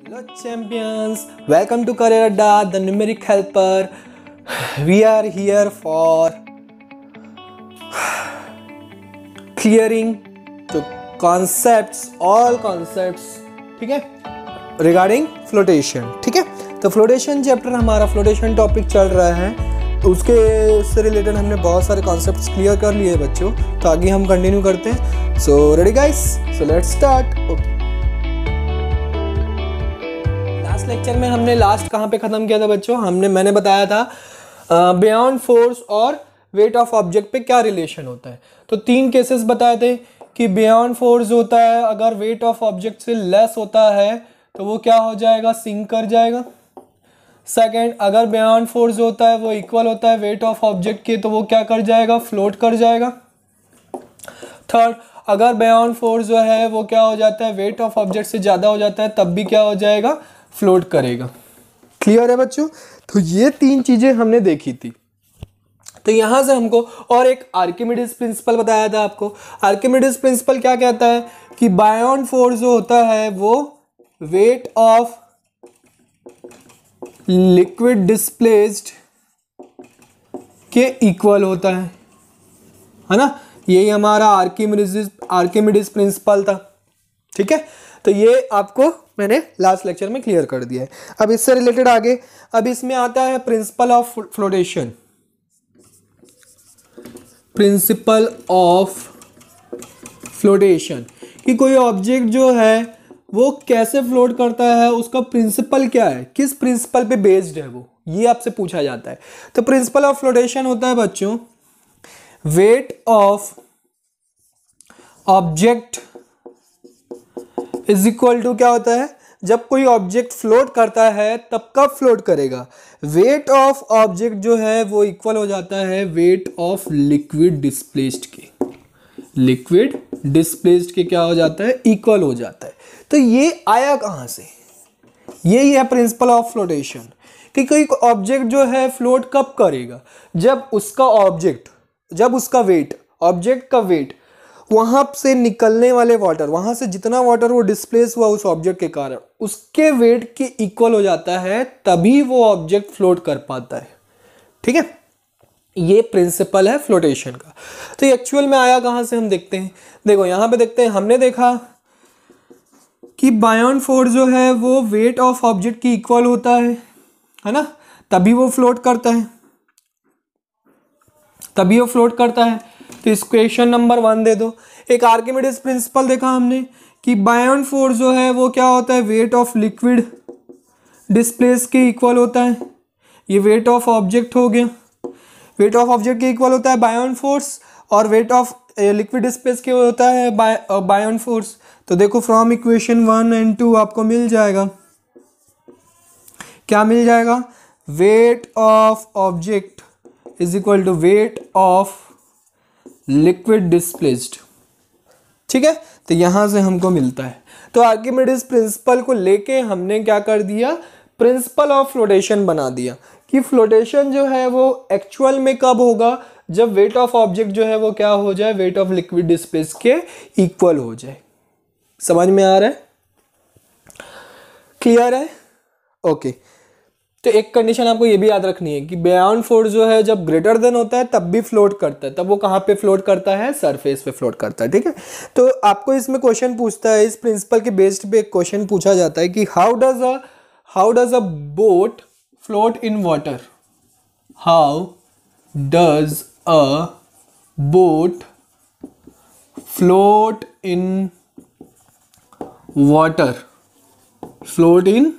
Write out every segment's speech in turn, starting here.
Hello champions, welcome to Career Adda, the numeric helper. We are here for clearing to concepts, all concepts, ठीक है, regarding flotation, ठीक है। तो flotation chapter हमारा flotation topic चल रहा है, तो उसके से रिलेटेड हमने बहुत सारे कॉन्सेप्ट्स क्लियर कर लिए बच्चों। तो आगे हम कंटिन्यू करते हैं। So ready guys, so let's start. Okay, last lecture में हमने लास्ट कहाँ पे ख़त्म किया था बच्चों? मैंने बताया था बियॉन्ड फोर्स और वेट ऑफ ऑब्जेक्ट पे क्या रिलेशन होता है। तो तीन केसेस बताए थे कि बियॉन्ड फोर्स होता है, अगर वेट ऑफ ऑब्जेक्ट से लेस होता है तो वो क्या हो जाएगा, सिंक कर जाएगा। सेकेंड, अगर बियॉन्ड फोर्स होता है वो इक्वल होता है वेट ऑफ ऑब्जेक्ट के, तो वो क्या कर जाएगा, फ्लोट कर जाएगा। थर्ड, अगर बियॉन्ड फोर्स जो है वो क्या हो जाता है, वेट ऑफ ऑब्जेक्ट से ज़्यादा हो जाता है, तब भी क्या हो जाएगा, फ्लोट करेगा। क्लियर है बच्चों? तो ये तीन चीज़ें हमने देखी थी। तो यहाँ से हमको और एक आर्किमिडीज प्रिंसिपल बताया था आपको। आर्किमिडीज प्रिंसिपल क्या कहता है कि बियॉन्ड फोर्स जो होता है वो वेट ऑफ लिक्विड डिस्प्लेस्ड के इक्वल होता है ना। यही हमारा आर्किमिडीज प्रिंसिपल था, ठीक है। तो ये आपको मैंने लास्ट लेक्चर में क्लियर कर दिया है। अब इससे रिलेटेड आगे, अब इसमें आता है principle of flotation. Principle of flotation कि कोई ऑब्जेक्ट जो है वो कैसे फ्लोट करता है, उसका प्रिंसिपल क्या है, किस प्रिंसिपल पे बेस्ड है वो, ये आपसे पूछा जाता है। तो प्रिंसिपल ऑफ फ्लोटेशन होता है बच्चों weight of object is equal to, क्या होता है, जब कोई ऑब्जेक्ट फ्लोट करता है तब कब फ्लोट करेगा, वेट ऑफ ऑब्जेक्ट जो है वो इक्वल हो जाता है वेट ऑफ लिक्विड डिस्प्लेस्ड के। लिक्विड डिस्प्लेस्ड के क्या हो जाता है, इक्वल हो जाता है। तो ये आया कहाँ से? यही है प्रिंसिपल ऑफ फ्लोटेशन कि कोई ऑब्जेक्ट जो है फ्लोट कब करेगा, जब उसका ऑब्जेक्ट, जब उसका वेट, ऑब्जेक्ट का वेट, वहां से निकलने वाले वाटर, वहां से जितना वाटर वो डिस्प्लेस हुआ उस ऑब्जेक्ट के कारण, उसके वेट के इक्वल हो जाता है, तभी वो ऑब्जेक्ट फ्लोट कर पाता है, ठीक है। ये प्रिंसिपल है फ्लोटेशन का। तो ये एक्चुअल में आया कहाँ से, हम देखते हैं। देखो यहाँ पे देखते हैं, हमने देखा कि बियॉन्ड फोर्स जो है वो वेट ऑफ ऑब्जेक्ट की इक्वल होता है ना, तभी वो फ्लोट करता है, तभी वो फ्लोट करता है। तो इस क्वेश्चन नंबर 1 दे दो। एक आर्किमिडीज प्रिंसिपल देखा हमने कि बियॉन्ड फोर्स जो है वो क्या होता है, वेट ऑफ लिक्विड डिस्प्लेस के इक्वल होता है। ये वेट ऑफ ऑब्जेक्ट हो गया, वेट ऑफ ऑब्जेक्ट के इक्वल होता है बियॉन्ड फोर्स, और वेट ऑफ लिक्विड डिस्प्लेस के होता है बियॉन्ड फोर्स। तो देखो फ्रॉम इक्वेशन 1 एंड 2 आपको मिल जाएगा, क्या मिल जाएगा, weight of object is equal to weight of liquid displaced, ठीक है। तो यहां से हमको मिलता है। तो आर्किमिडीज प्रिंसिपल को लेके हमने क्या कर दिया, प्रिंसिपल ऑफ फ्लोटेशन बना दिया कि फ्लोटेशन जो है वो एक्चुअल में कब होगा, जब वेट ऑफ ऑब्जेक्ट जो है वो क्या हो जाए, वेट ऑफ लिक्विड डिस्प्लेस के इक्वल हो जाए। समझ में आ रहा है? क्लियर है? ओके। तो एक कंडीशन आपको ये भी याद रखनी है कि बियॉन्ड फोर्स जो है जब ग्रेटर देन होता है तब भी फ्लोट करता है। तब वो कहाँ पे फ्लोट करता है, सरफेस पे फ्लोट करता है, ठीक है। तो आपको इसमें क्वेश्चन पूछता है, इस प्रिंसिपल के बेस्ड पे एक क्वेश्चन पूछा जाता है कि how does a boat float in water. How does a boat float in water, float in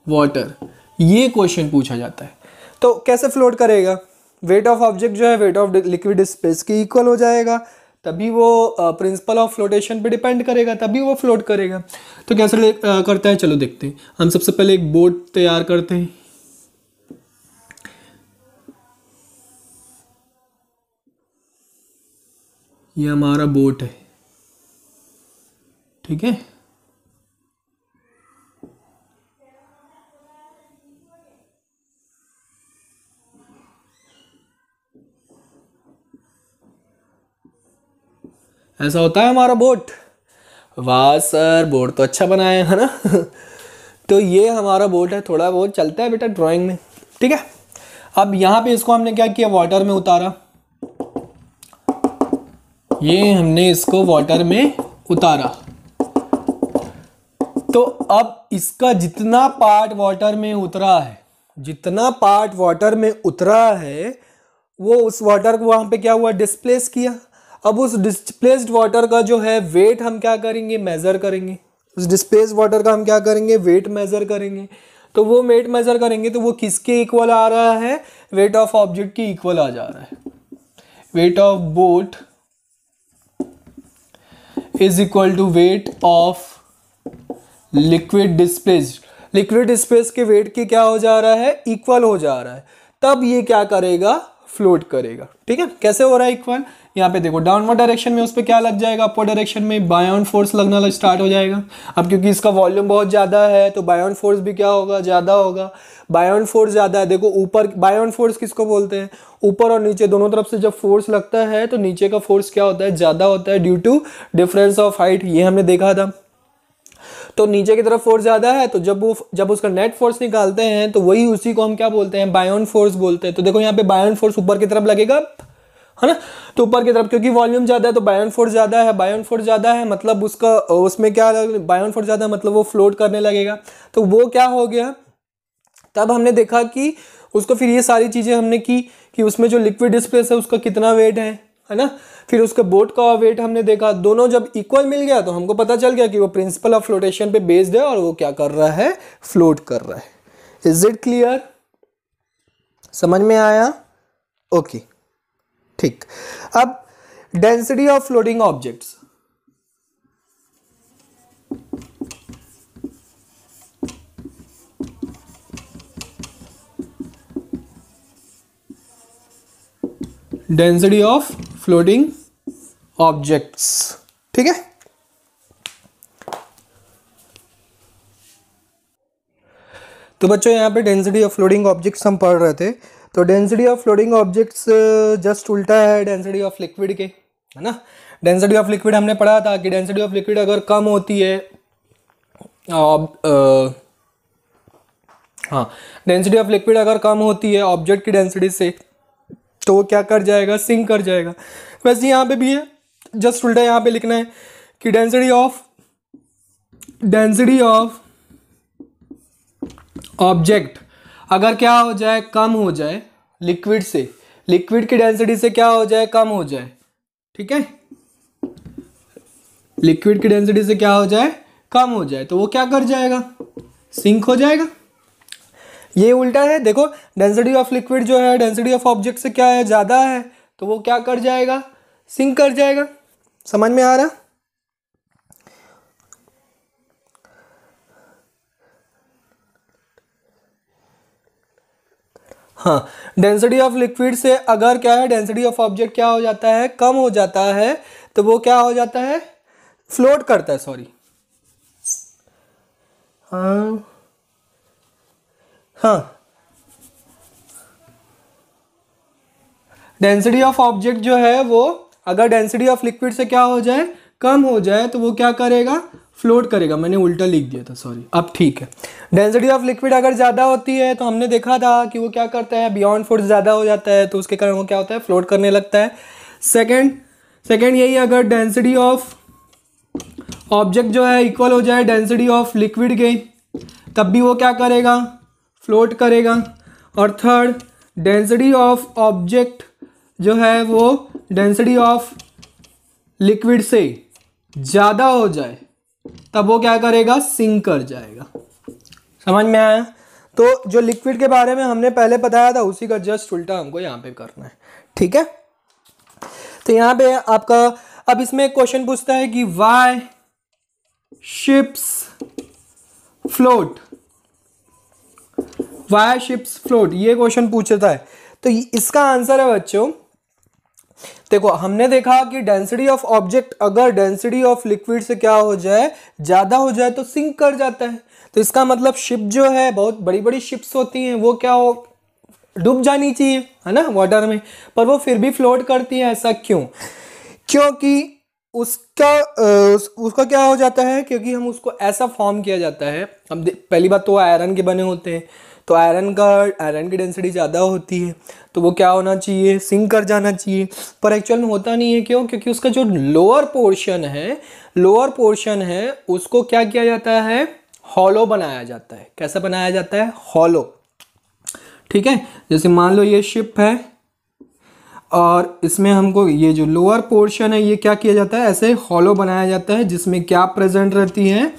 water, ये क्वेश्चन पूछा जाता है। तो कैसे फ्लोट करेगा, वेट ऑफ ऑब्जेक्ट जो है वेट ऑफ लिक्विड स्पेस के इक्वल हो जाएगा, तभी वो प्रिंसिपल ऑफ फ्लोटेशन पे डिपेंड करेगा, तभी वो फ्लोट करेगा। तो कैसे करता है, चलो देखते हैं। हम सबसे पहले एक बोट तैयार करते हैं। ये हमारा बोट है, ठीक है। ऐसा होता है हमारा बोट। वाह सर, बोर्ड तो अच्छा बनाया है ना। तो ये हमारा बोट है, थोड़ा बहुत चलता है बेटा ड्राइंग में, ठीक है। अब यहाँ पे इसको हमने क्या किया, वाटर में उतारा, ये हमने इसको वाटर में उतारा। तो अब इसका जितना पार्ट वाटर में उतरा है, जितना पार्ट वाटर में उतरा है, वो उस वाटर को वहां पे क्या हुआ, डिस्प्लेस किया। अब उस डिस्प्लेस्ड वाटर का जो है वेट हम क्या करेंगे, मेजर करेंगे। उस डिस्प्लेस्ड वाटर का हम क्या करेंगे, वेट मेजर करेंगे। तो वो वेट मेजर करेंगे तो वो किसके इक्वल आ रहा है, वेट ऑफ ऑब्जेक्ट के इक्वल आ जा रहा है। Weight of boat is equal to weight of liquid displaced. Liquid displace के वेट के क्या हो जा रहा है, इक्वल हो जा रहा है। तब ये क्या करेगा, फ्लोट करेगा, ठीक है। कैसे हो रहा है इक्वल, यहाँ पे देखो डाउनवर्ड डायरेक्शन में उस पर क्या लग जाएगा, अपवर्ड डायरेक्शन में बायोन फोर्स लगना स्टार्ट हो जाएगा। अब क्योंकि इसका वॉल्यूम बहुत ज़्यादा है तो बायोन फोर्स भी क्या होगा, ज़्यादा होगा। बायोन फोर्स ज़्यादा है, देखो ऊपर बायोन फोर्स किसको बोलते हैं, ऊपर और नीचे दोनों तरफ से जब फोर्स लगता है तो नीचे का फोर्स क्या होता है, ज़्यादा होता है due to difference of height, ये हमने देखा था। तो नीचे की तरफ फोर्स ज़्यादा है तो जब उसका नेट फोर्स निकालते हैं तो वही उसी को हम क्या बोलते हैं, बायोन फोर्स बोलते हैं। तो देखो यहाँ पे बायोन फोर्स ऊपर की तरफ लगेगा, है ना। तो ऊपर की तरफ क्योंकि वॉल्यूम ज़्यादा है तो बायोन फोर्स ज़्यादा है, बायोन फोर्स ज़्यादा है मतलब उसका उसमें क्या, बायोन फोर्स ज़्यादा मतलब वो फ्लोट करने लगेगा। तो वो क्या हो गया, तब हमने देखा कि उसको फिर ये सारी चीज़ें हमने की कि उसमें जो लिक्विड डिस्प्लेस है उसका कितना वेट है ना। फिर उसके बोट का वेट हमने देखा, दोनों जब इक्वल मिल गया तो हमको पता चल गया कि वो प्रिंसिपल ऑफ फ्लोटेशन पे बेस्ड है और वो क्या कर रहा है, फ्लोट कर रहा है। इज इट क्लियर, समझ में आया, ओके ठीक। अब density of floating objects, density of floating objects, ठीक है। तो बच्चों यहाँ पे डेंसिटी ऑफ फ्लोटिंग ऑब्जेक्ट्स हम पढ़ रहे थे। तो density of floating objects just उल्टा है डेंसिटी ऑफ लिक्विड के, है ना। डेंसिटी ऑफ लिक्विड हमने पढ़ा था कि डेंसिटी ऑफ लिक्विड अगर कम होती है, हाँ डेंसिटी ऑफ लिक्विड अगर कम होती है ऑब्जेक्ट की डेंसिटी से तो वो क्या कर जाएगा, सिंक कर जाएगा। वैसे यहाँ पे भी है, जस्ट उल्टा यहाँ पे लिखना है कि डेंसिटी ऑफ ऑब्जेक्ट अगर क्या हो जाए, कम हो जाए लिक्विड से, लिक्विड की डेंसिटी से क्या हो जाए, कम हो जाए, ठीक है। लिक्विड की डेंसिटी से क्या हो जाए, कम हो जाए, तो वो क्या कर जाएगा, सिंक हो जाएगा। ये उल्टा है, देखो डेंसिटी ऑफ लिक्विड जो है डेंसिटी ऑफ ऑब्जेक्ट से क्या है, ज़्यादा है, तो वो क्या कर जाएगा, सिंक कर जाएगा। समझ में आ रहा, हाँ डेंसिटी ऑफ लिक्विड से अगर क्या है, डेंसिटी ऑफ ऑब्जेक्ट क्या हो जाता है, कम हो जाता है, तो वो क्या हो जाता है, फ्लोट करता है, सॉरी हाँ डेंसिटी ऑफ ऑब्जेक्ट जो है वो अगर डेंसिटी ऑफ लिक्विड से क्या हो जाए, कम हो जाए, तो वो क्या करेगा, फ्लोट करेगा। मैंने उल्टा लिख दिया था, सॉरी, अब ठीक है। डेंसिटी ऑफ लिक्विड अगर ज़्यादा होती है तो हमने देखा था कि वो क्या करता है, बियॉन्ड फोर्स ज़्यादा हो जाता है तो उसके कारण वो क्या होता है, फ्लोट करने लगता है। सेकेंड यही, अगर डेंसिटी ऑफ ऑब्जेक्ट जो है इक्वल हो जाए डेंसिटी ऑफ लिक्विड के, तब भी वो क्या करेगा, फ्लोट करेगा। और थर्ड, डेंसिटी ऑफ ऑब्जेक्ट जो है वो डेंसिटी ऑफ लिक्विड से ज़्यादा हो जाए तब वो क्या करेगा, सिंक कर जाएगा। समझ में आया। तो जो लिक्विड के बारे में हमने पहले बताया था उसी का जस्ट उल्टा हमको यहाँ पे करना है, ठीक है। तो यहाँ पे आपका अब इसमें एक क्वेश्चन पूछता है कि why ships float, why ships float, ये क्वेश्चन पूछता है। तो इसका आंसर है बच्चों, देखो हमने देखा कि डेंसिटी ऑफ ऑब्जेक्ट अगर डेंसिटी ऑफ लिक्विड से क्या हो जाए, ज़्यादा हो जाए, तो सिंक कर जाता है। तो इसका मतलब शिप जो है, बहुत बड़ी बड़ी शिप्स होती हैं, वो क्या हो, डूब जानी चाहिए, है ना, वाटर में, पर वो फिर भी फ्लोट करती है। ऐसा क्यों? क्योंकि उसका क्या हो जाता है, क्योंकि हम उसको ऐसा फॉर्म किया जाता है। अब पहली बात तो आयरन के बने होते हैं, तो आयरन की डेंसिटी ज़्यादा होती है, तो वो क्या होना चाहिए, सिंक कर जाना चाहिए। पर एक्चुअल में होता नहीं है। क्यों? क्योंकि उसका जो लोअर पोर्शन है उसको क्या किया जाता है, हॉलो बनाया जाता है। कैसा बनाया जाता है? हॉलो। ठीक है, जैसे मान लो ये शिप है और इसमें हमको ये जो लोअर पोर्शन है ये क्या किया जाता है, ऐसे हॉलो बनाया जाता है, जिसमें क्या प्रेजेंट रहती है,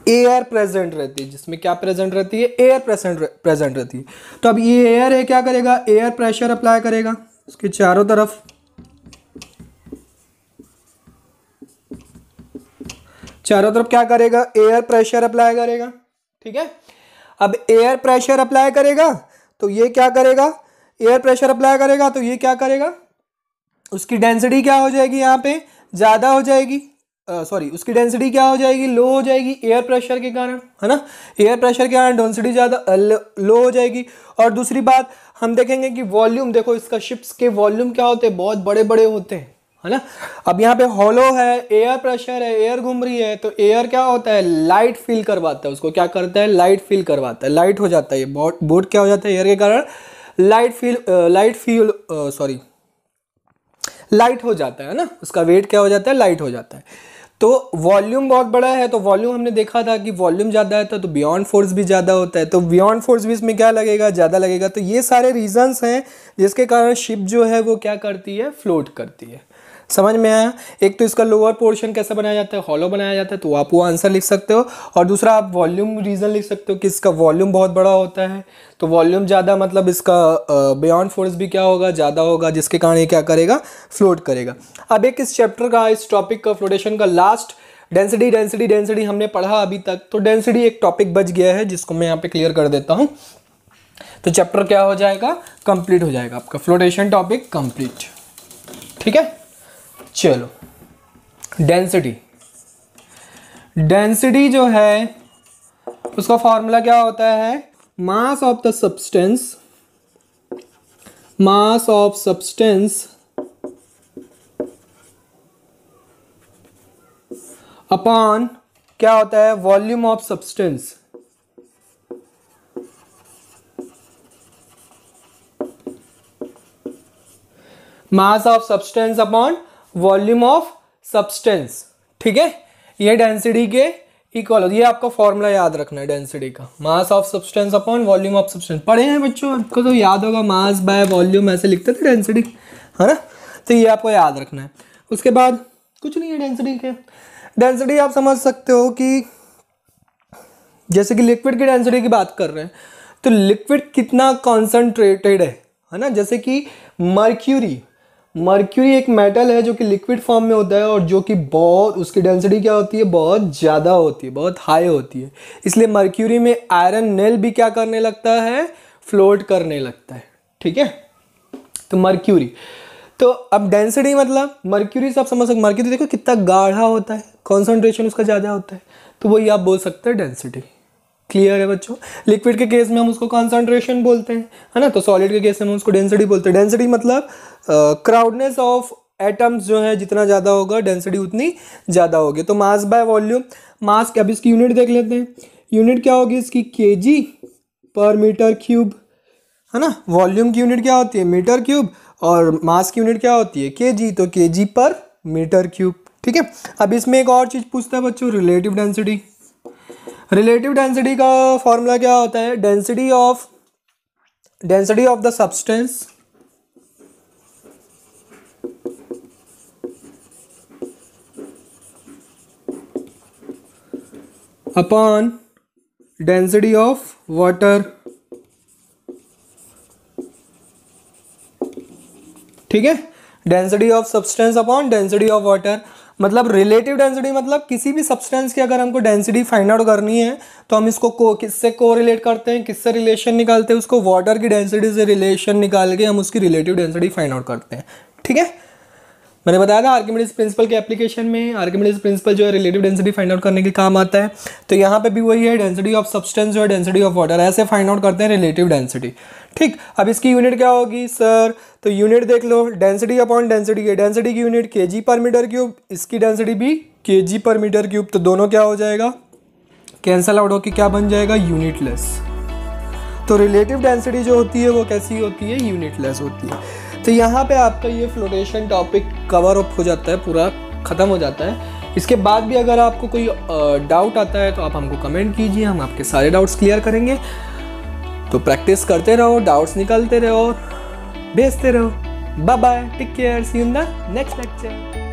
एयर प्रेजेंट रहती है। जिसमें क्या प्रेजेंट रहती है, एयर प्रेजेंट रहती है। तो अब ये एयर है, क्या करेगा, एयर प्रेशर अप्लाई करेगा इसके चारों तरफ। चारों तरफ क्या करेगा, एयर प्रेशर अप्लाई करेगा। ठीक है, अब एयर प्रेशर अप्लाई करेगा तो ये क्या करेगा, एयर प्रेशर अप्लाई करेगा तो ये क्या करेगा, उसकी डेंसिटी क्या हो जाएगी, यहाँ पे ज़्यादा हो जाएगी, सॉरी उसकी डेंसिटी क्या हो जाएगी, लो हो जाएगी एयर प्रेशर के कारण, है ना। एयर प्रेशर के कारण डेंसिटी ज़्यादा लो हो जाएगी। और दूसरी बात हम देखेंगे कि वॉल्यूम, देखो इसका शिप्स के वॉल्यूम क्या होते हैं, बहुत बड़े बड़े होते हैं, है ना। अब यहाँ पे हॉलो है, एयर प्रेशर है, एयर घूम रही है, तो एयर क्या होता है, लाइट फील करवाता है उसको। क्या करता है, लाइट फील करवाता है, लाइट हो जाता है। ये बोट क्या हो जाता है, एयर के कारण लाइट हो जाता है ना, उसका वेट क्या हो जाता है, लाइट हो जाता है। तो वॉल्यूम बहुत बड़ा है, तो वॉल्यूम हमने देखा था कि वॉल्यूम ज़्यादा है तो बियॉन्ड फोर्स भी ज़्यादा होता है, तो बियॉन्ड फोर्स भी इसमें क्या लगेगा, ज़्यादा लगेगा। तो ये सारे रीजंस हैं जिसके कारण शिप जो है वो क्या करती है, फ्लोट करती है। समझ में आया? एक तो इसका लोअर पोर्शन कैसा बनाया जाता है, हॉलो बनाया जाता है, तो आप वो आंसर लिख सकते हो। और दूसरा आप वॉल्यूम रीज़न लिख सकते हो कि इसका वॉल्यूम बहुत बड़ा होता है, तो वॉल्यूम ज़्यादा मतलब इसका बियॉन्ड फोर्स भी क्या होगा, ज़्यादा होगा, जिसके कारण ये क्या करेगा, फ्लोट करेगा। अब एक इस चैप्टर का, इस टॉपिक का, फ्लोटेशन का लास्ट डेंसिटी हमने पढ़ा अभी तक, तो डेंसिटी एक टॉपिक बच गया है जिसको मैं यहाँ पे क्लियर कर देता हूँ। तो चैप्टर क्या हो जाएगा, कंप्लीट हो जाएगा आपका, फ्लोटेशन टॉपिक कंप्लीट। ठीक है, चलो डेंसिटी जो है उसका फॉर्मूला क्या होता है, मास ऑफ सब्सटेंस अपॉन क्या होता है, volume of substance. Mass of substance upon volume of substance. ठीक है, ये डेंसिटी के इक्वल हो, ये आपका फॉर्मूला याद रखना है डेंसिटी का, mass of substance upon volume of substance. पढ़े हैं बच्चों, आपको तो याद होगा, मास बाय वॉल्यूम ऐसे लिखते थे डेंसिटी, है ना। तो ये आपको याद रखना है। उसके बाद कुछ नहीं है डेंसिटी आप समझ सकते हो कि जैसे कि लिक्विड की डेंसिटी की बात कर रहे हैं, तो लिक्विड कितना कॉन्सेंट्रेटेड है ना। जैसे कि मर्क्यूरी एक मेटल है जो कि लिक्विड फॉर्म में होता है और जो कि बहुत, उसकी डेंसिटी क्या होती है, बहुत ज़्यादा होती है, बहुत हाई होती है। इसलिए मर्क्यूरी में आयरन नेल भी क्या करने लगता है, फ्लोट करने लगता है। ठीक है, तो मर्क्यूरी, तो अब डेंसिटी मतलब मर्क्यूरी से आप समझ सकते, मर्क्यूरी देखो कितना गाढ़ा होता है, कॉन्सेंट्रेशन उसका ज़्यादा होता है, तो वही आप बोल सकते हैं डेंसिटी। क्लियर है बच्चों? लिक्विड के केस में हम उसको कॉन्सेंट्रेशन बोलते हैं, है ना, तो सॉलिड के केस में हम उसको डेंसिटी बोलते हैं। डेंसिटी मतलब क्राउडनेस ऑफ एटम्स जो है जितना ज़्यादा होगा डेंसिटी उतनी ज़्यादा होगी। तो मास बाय वॉल्यूम, मास क्या, अब इसकी यूनिट देख लेते हैं। यूनिट क्या होगी इसकी, केजी पर मीटर क्यूब, है ना। वॉल्यूम की यूनिट क्या होती है, मीटर क्यूब, और मास की यूनिट क्या होती है, केजी, तो केजी पर मीटर क्यूब। ठीक है, अब इसमें एक और चीज़ पूछता है बच्चों, रिलेटिव डेंसिटी। रिलेटिव डेंसिटी का फॉर्मूला क्या होता है, density of the substance upon density of water. ठीक है, density of substance upon density of water, मतलब रिलेटिव डेंसिटी मतलब किसी भी सब्सटेंस की अगर हमको डेंसिटी फाइंड आउट करनी है तो हम इसको किससे कोरिलेट करते हैं, किससे रिलेशन निकालते हैं, उसको वाटर की डेंसिटी से रिलेशन निकाल के हम उसकी रिलेटिव डेंसिटी फाइंड आउट करते हैं। ठीक है, मैंने बताया था आर्किमिडीज प्रिंसिपल के एप्लीकेशन में आर्किमिडीज प्रिंसिपल जो है रिलेटिव डेंसिटी फाइंड आउट करने के काम आता है। तो यहाँ पे भी वही है, डेंसिटी ऑफ सब्सटेंस जो है डेंसिटी ऑफ वाटर, ऐसे फाइंड आउट करते हैं रिलेटिव डेंसिटी। ठीक, अब इसकी यूनिट क्या होगी सर? तो यूनिट देख लो, डेंसिटी अपॉन डेंसिटी है, डेंसिटी की यूनिट kg पर मीटर क्यूब, इसकी डेंसिटी भी kg पर मीटर क्यूब। तो दोनों क्या हो जाएगा? कैंसल आउट होकर क्या बन जाएगा? यूनिटलेस। तो रिलेटिव डेंसिटी जो होती है वो कैसी होती है? यूनिटलेस होती है। तो यहाँ पे आपका ये फ्लोटेशन टॉपिक कवर अप हो जाता है, पूरा ख़त्म हो जाता है। इसके बाद भी अगर आपको कोई डाउट आता है तो आप हमको कमेंट कीजिए, हम आपके सारे डाउट्स क्लियर करेंगे। तो प्रैक्टिस करते रहो, डाउट्स निकालते रहो, भेजते रहो। Bye bye, take care, see you in the next lecture.